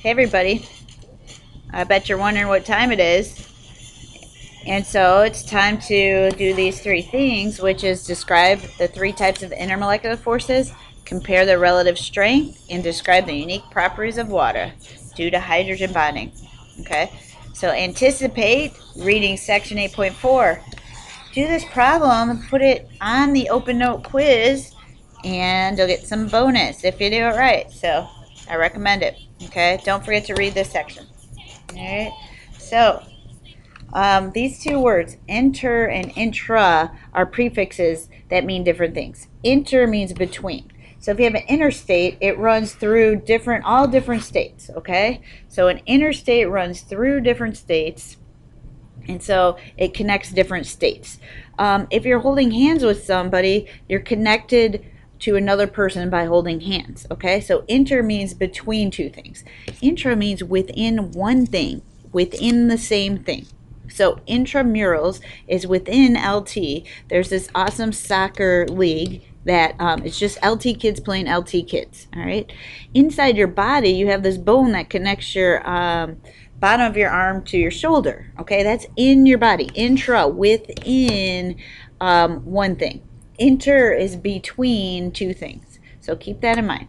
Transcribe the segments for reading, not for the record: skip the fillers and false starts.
Hey everybody, I bet you're wondering what time it is. And so it's time to do these three things, which is describe the three types of intermolecular forces, compare their relative strength, and describe the unique properties of water due to hydrogen bonding. Okay, so anticipate reading section 8.4. Do this problem, put it on the open note quiz, and you'll get some bonus if you do it right. So I recommend it. Okay, don't forget to read this section. All right, so these two words, inter and intra, are prefixes that mean different things. Inter means between. So if you have an interstate, it runs through all different states, okay? So an interstate runs through different states, and so it connects different states. If you're holding hands with somebody, you're connected to another person by holding hands, okay? So inter means between two things. Intra means within one thing, within the same thing. So intramurals is within LT. There's this awesome soccer league that it's just LT kids playing LT kids, all right? Inside your body, you have this bone that connects your bottom of your arm to your shoulder, okay? That's in your body. Intra, within one thing. Inter is between two things. So keep that in mind.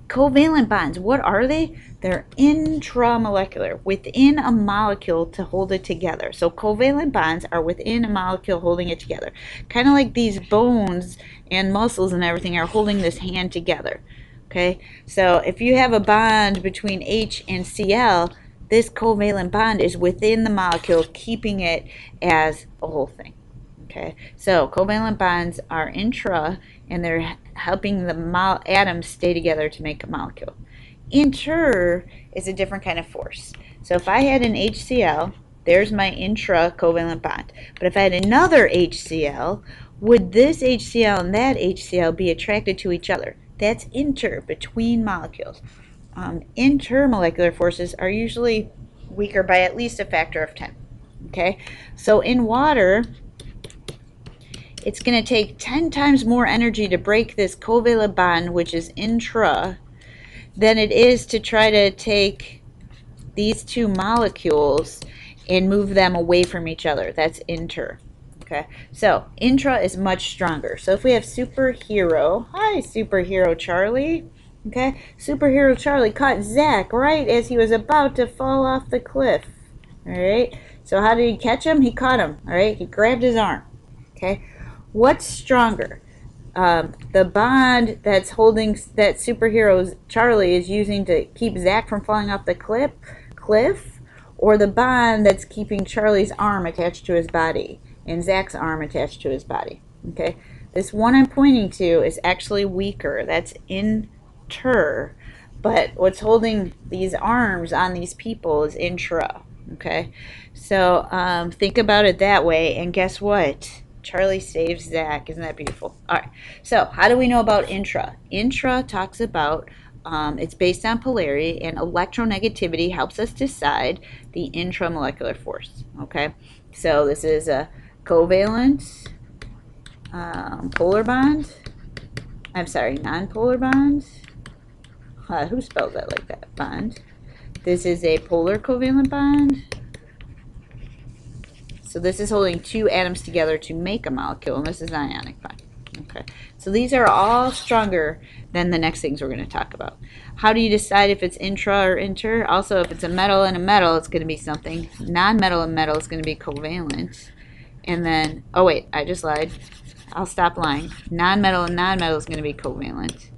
Covalent bonds, what are they? They're intramolecular, within a molecule to hold it together. So covalent bonds are within a molecule holding it together. Kind of like these bones and muscles and everything are holding this hand together. Okay, so if you have a bond between H and Cl, this covalent bond is within the molecule, keeping it as a whole thing. Okay, so covalent bonds are intra, and they're helping the atoms stay together to make a molecule. Inter is a different kind of force. So if I had an HCl, there's my intra covalent bond. But if I had another HCl, would this HCl and that HCl be attracted to each other? That's inter, between molecules. Intermolecular forces are usually weaker by at least a factor of 10. Okay, so in water, it's going to take 10 times more energy to break this covalent bond, which is intra, than it is to try to take these two molecules and move them away from each other. That's inter. Okay, so intra is much stronger. So if we have superhero, hi superhero Charlie. Okay, superhero Charlie caught Zach right as he was about to fall off the cliff. All right, so how did he catch him? He caught him. All right, he grabbed his arm. Okay, what's stronger? The bond that's holding that superhero Charlie is using to keep Zach from falling off the cliff, or the bond that's keeping Charlie's arm attached to his body and Zach's arm attached to his body. Okay, this one I'm pointing to is actually weaker. That's inter, but what's holding these arms on these people is intra. Okay, so think about it that way, and guess what? Charlie saves Zach. Isn't that beautiful? All right, so how do we know about intra? Intra talks about it's based on polarity, and electronegativity helps us decide the intramolecular force. Okay, so this is a covalent polar bond. I'm sorry, non-polar bond. Who spells that like that? Bond. This is a polar covalent bond. So this is holding two atoms together to make a molecule, and this is an ionic bond. Okay, so these are all stronger than the next things we're going to talk about. How do you decide if it's intra or inter? Also, if it's a metal and a metal, it's going to be something. Non-metal and metal is going to be covalent. And then, oh wait, I just lied. I'll stop lying. Non-metal and non-metal is going to be covalent.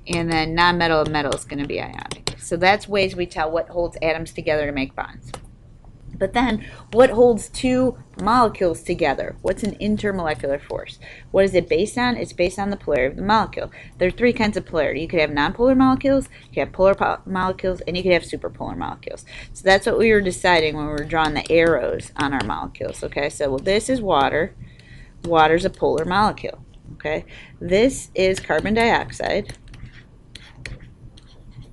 And then non-metal and metal is going to be ionic. So that's ways we tell what holds atoms together to make bonds. But then, what holds two molecules together? What's an intermolecular force? What is it based on? It's based on the polarity of the molecule. There are three kinds of polarity. You could have nonpolar molecules, you could have polar molecules, and you could have superpolar molecules. So that's what we were deciding when we were drawing the arrows on our molecules. Okay, so this is water. Water's a polar molecule. Okay, this is carbon dioxide.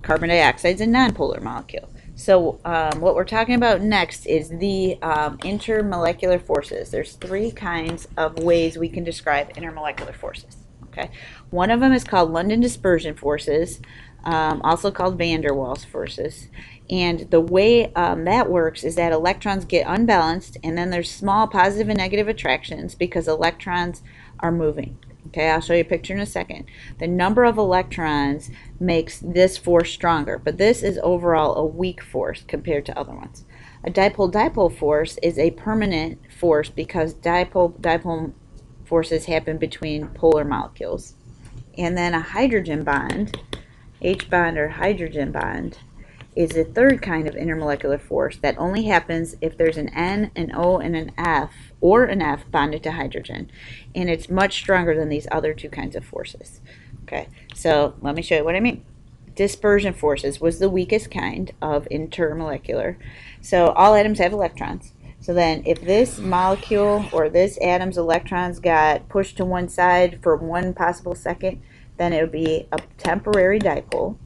Carbon dioxide is a nonpolar molecule. So what we're talking about next is the intermolecular forces. There's three kinds of ways we can describe intermolecular forces. Okay, one of them is called London dispersion forces, also called van der Waals forces, And the way that works is that electrons get unbalanced, and then there's small positive and negative attractions because electrons are moving. Okay, I'll show you a picture in a second. The number of electrons makes this force stronger, but this is overall a weak force compared to other ones. A dipole-dipole force is a permanent force because dipole forces happen between polar molecules. And then a hydrogen bond, H bond or hydrogen bond, is a third kind of intermolecular force that only happens if there's an N, an O, and an F, or an F bonded to hydrogen. And it's much stronger than these other two kinds of forces. Okay, so let me show you what I mean. Dispersion forces was the weakest kind of intermolecular. So all atoms have electrons. So then if this molecule or this atom's electrons got pushed to one side for one possible second, then it would be a temporary dipole.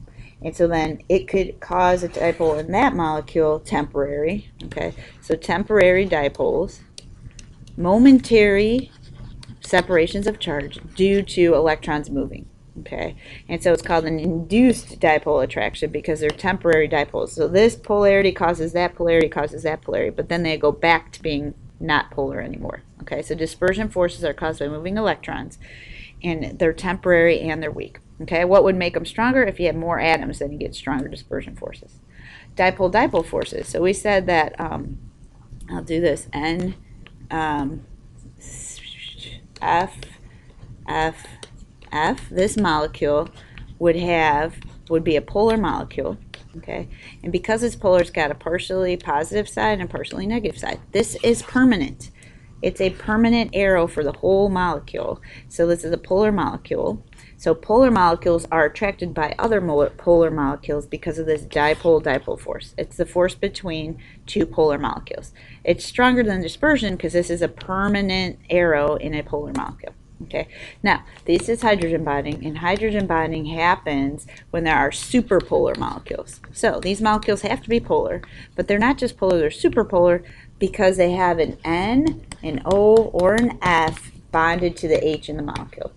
And so then it could cause a dipole in that molecule temporary. Okay, so temporary dipoles, momentary separations of charge due to electrons moving. Okay, and so it's called an induced dipole attraction because they're temporary dipoles. So this polarity causes that polarity, but then they go back to being not polar anymore. Okay, so dispersion forces are caused by moving electrons, and they're temporary and they're weak. Okay, what would make them stronger? If you have more atoms, then you get stronger dispersion forces. Dipole-dipole forces. So we said that, I'll do this, N, F, F, F. This molecule would be a polar molecule. Okay, and because it's polar, it's got a partially positive side and a partially negative side. This is permanent. It's a permanent arrow for the whole molecule. So this is a polar molecule. So polar molecules are attracted by other polar molecules because of this dipole-dipole force. It's the force between two polar molecules. It's stronger than dispersion because this is a permanent arrow in a polar molecule. Okay, now this is hydrogen bonding, and hydrogen bonding happens when there are superpolar molecules. So these molecules have to be polar, but they're not just polar, they're superpolar because they have an N, an O, or an F bonded to the H in the molecule.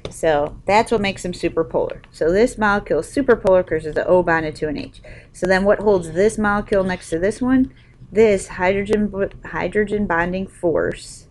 So that's what makes them superpolar. So this molecule is superpolar because there's the O bonded to an H. So then what holds this molecule next to this one? This hydrogen bonding force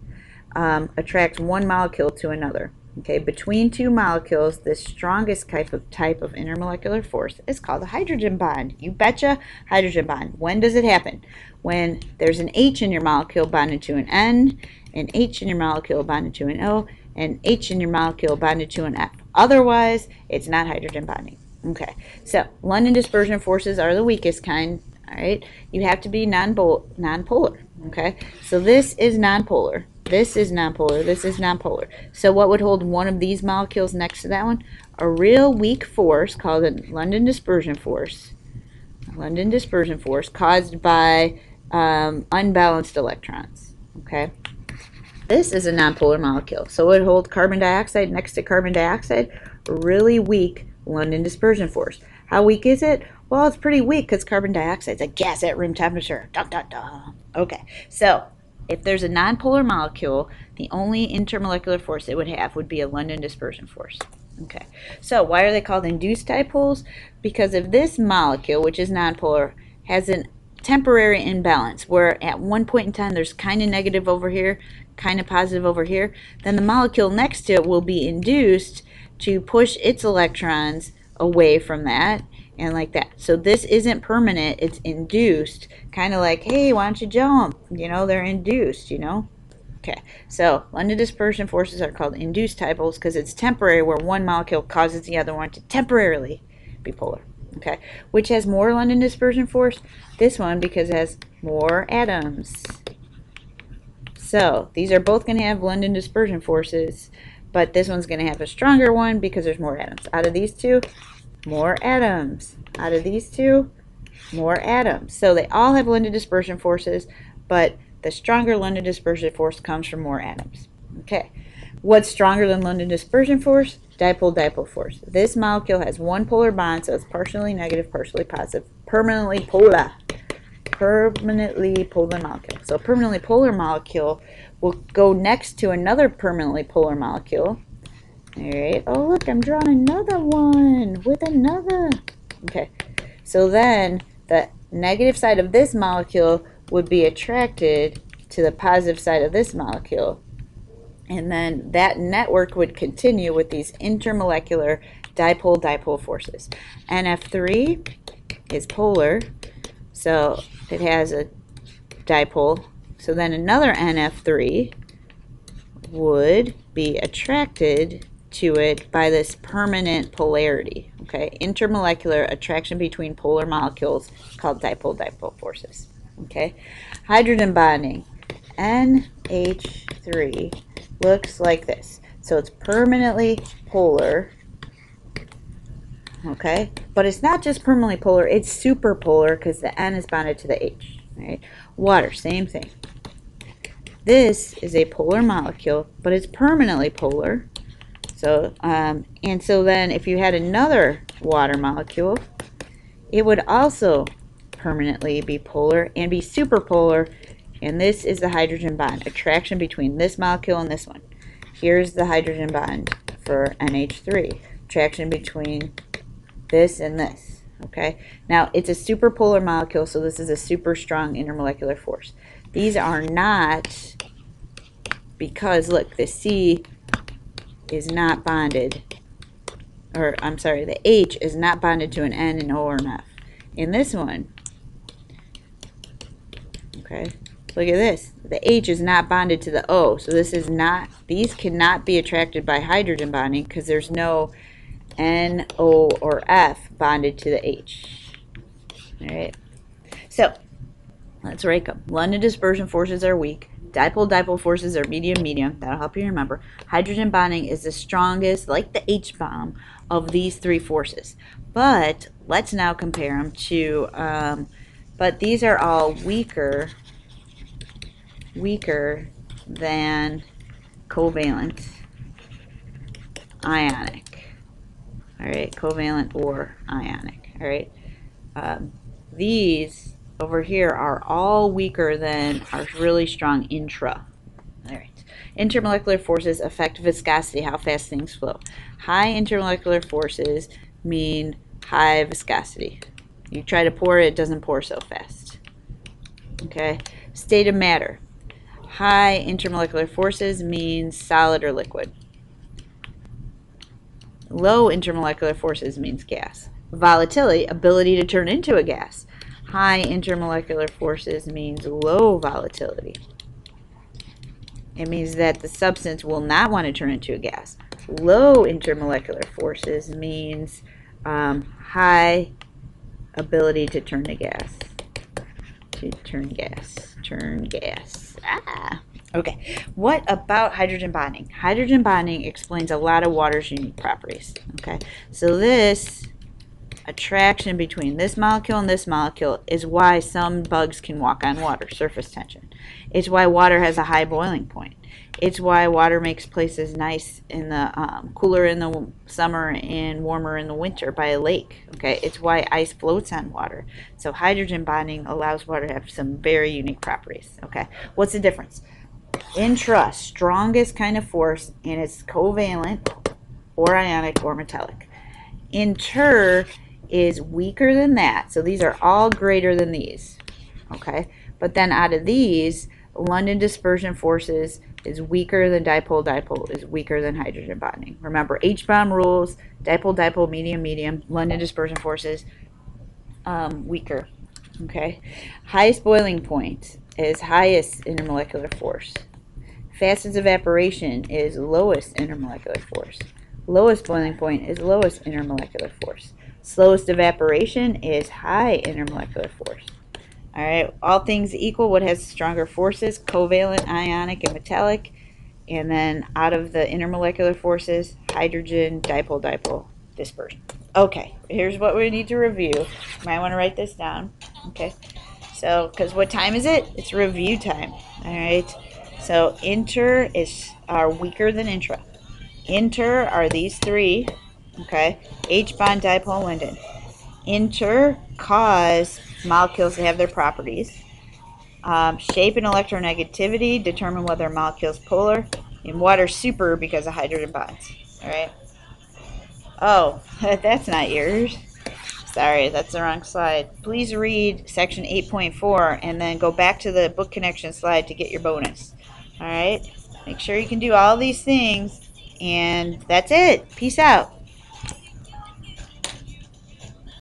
attracts one molecule to another. Okay, between two molecules, the strongest type of intermolecular force is called a hydrogen bond. You betcha, hydrogen bond. When does it happen? When there's an H in your molecule bonded to an N, an H in your molecule bonded to an O, and H in your molecule bonded to an F. Otherwise, it's not hydrogen bonding. Okay, so London dispersion forces are the weakest kind. All right, you have to be nonpolar. Okay, so this is nonpolar. This is nonpolar. This is nonpolar. So what would hold one of these molecules next to that one? A real weak force called the London dispersion force. London dispersion force caused by unbalanced electrons. Okay. This is a nonpolar molecule. So it would hold carbon dioxide next to carbon dioxide. A really weak London dispersion force. How weak is it? Well, it's pretty weak because carbon dioxide is a gas at room temperature. Dun, dun, dun. Okay. So if there's a nonpolar molecule, the only intermolecular force it would have would be a London dispersion force. Okay, so why are they called induced dipoles? Because if this molecule, which is nonpolar, has a temporary imbalance where at one point in time there's kind of negative over here, kind of positive over here, then the molecule next to it will be induced to push its electrons away from that, and like that. So this isn't permanent, it's induced, kind of like, hey, why don't you jump? You know, they're induced, you know. Okay, so London dispersion forces are called induced dipoles because it's temporary, where one molecule causes the other one to temporarily be polar. Okay, which has more London dispersion force? This one, because it has more atoms. So these are both going to have London dispersion forces, but this one's going to have a stronger one because there's more atoms. Out of these two, more atoms. Out of these two, more atoms. So they all have London dispersion forces, but the stronger London dispersion force comes from more atoms. Okay, what's stronger than London dispersion force? Dipole-dipole force. This molecule has one polar bond, so it's partially negative, partially positive, permanently polar. Permanently polar molecule. So a permanently polar molecule will go next to another permanently polar molecule. Alright, oh look, I'm drawing another one with another. Okay, so then the negative side of this molecule would be attracted to the positive side of this molecule. And then that network would continue with these intermolecular dipole-dipole forces. NF3 is polar, so it has a dipole. So then another NF3 would be attracted to it by this permanent polarity. Okay, intermolecular attraction between polar molecules called dipole-dipole forces. Okay, hydrogen bonding, NH3 looks like this. So it's permanently polar. Okay, but it's not just permanently polar, it's superpolar because the N is bonded to the H. Right? Water, same thing. This is a polar molecule, but it's permanently polar. So, and so then if you had another water molecule, it would also permanently be polar and be superpolar. And this is the hydrogen bond, attraction between this molecule and this one. Here's the hydrogen bond for NH3, attraction between this and this. Okay, now it's a superpolar molecule, so this is a super strong intermolecular force. These are not, because look, the C is not bonded, or I'm sorry, the H is not bonded to an N, an O, or an F. In this one, okay, look at this. The H is not bonded to the O, so this is not, these cannot be attracted by hydrogen bonding because there's no N, O, or F bonded to the H. All right, so let's rank them. London dispersion forces are weak. Dipole-dipole forces are medium-medium. That'll help you remember. Hydrogen bonding is the strongest, like the H-bomb, of these three forces. But let's now compare them to, but these are all weaker than covalent ionic. All right, covalent or ionic. All right, these over here are all weaker than our really strong intra. All right. Intermolecular forces affect viscosity, how fast things flow. High intermolecular forces mean high viscosity. You try to pour it, it doesn't pour so fast. Okay. State of matter. High intermolecular forces means solid or liquid. Low intermolecular forces means gas. Volatility, ability to turn into a gas. High intermolecular forces means low volatility. It means that the substance will not want to turn into a gas. Low intermolecular forces means high ability to turn to gas. Turn gas. Okay, what about hydrogen bonding? Hydrogen bonding explains a lot of water's unique properties. Okay, so this attraction between this molecule and this molecule is why some bugs can walk on water, surface tension. It's why water has a high boiling point. It's why water makes places nice in the cooler in the summer and warmer in the winter by a lake. Okay, it's why ice floats on water. So hydrogen bonding allows water to have some very unique properties. Okay, what's the difference? Intra, strongest kind of force, and it's covalent or ionic or metallic. Inter is weaker than that, so these are all greater than these. Okay, but then out of these, London dispersion forces is weaker than dipole-dipole, is weaker than hydrogen bonding. Remember, H-bomb rules, dipole-dipole, medium-medium, London dispersion forces, weaker. Okay, highest boiling point is highest intermolecular force. Fastest evaporation is lowest intermolecular force. Lowest boiling point is lowest intermolecular force. Slowest evaporation is high intermolecular force. All right, all things equal, what has stronger forces? Covalent, ionic, and metallic. And then out of the intermolecular forces, hydrogen, dipole-dipole, dispersion. Okay, here's what we need to review. You might want to write this down. Okay, so, because what time is it? It's review time. All right, so inter are weaker than intra. Inter are these three. Okay, H bond, dipole, London. Inter cause molecules to have their properties. Shape and electronegativity determine whether a molecule is polar. In water, super because of hydrogen bonds. All right. Oh, that's not yours. Sorry, that's the wrong slide. Please read section 8.4 and then go back to the book connection slide to get your bonus. All right? Make sure you can do all these things, and that's it. Peace out.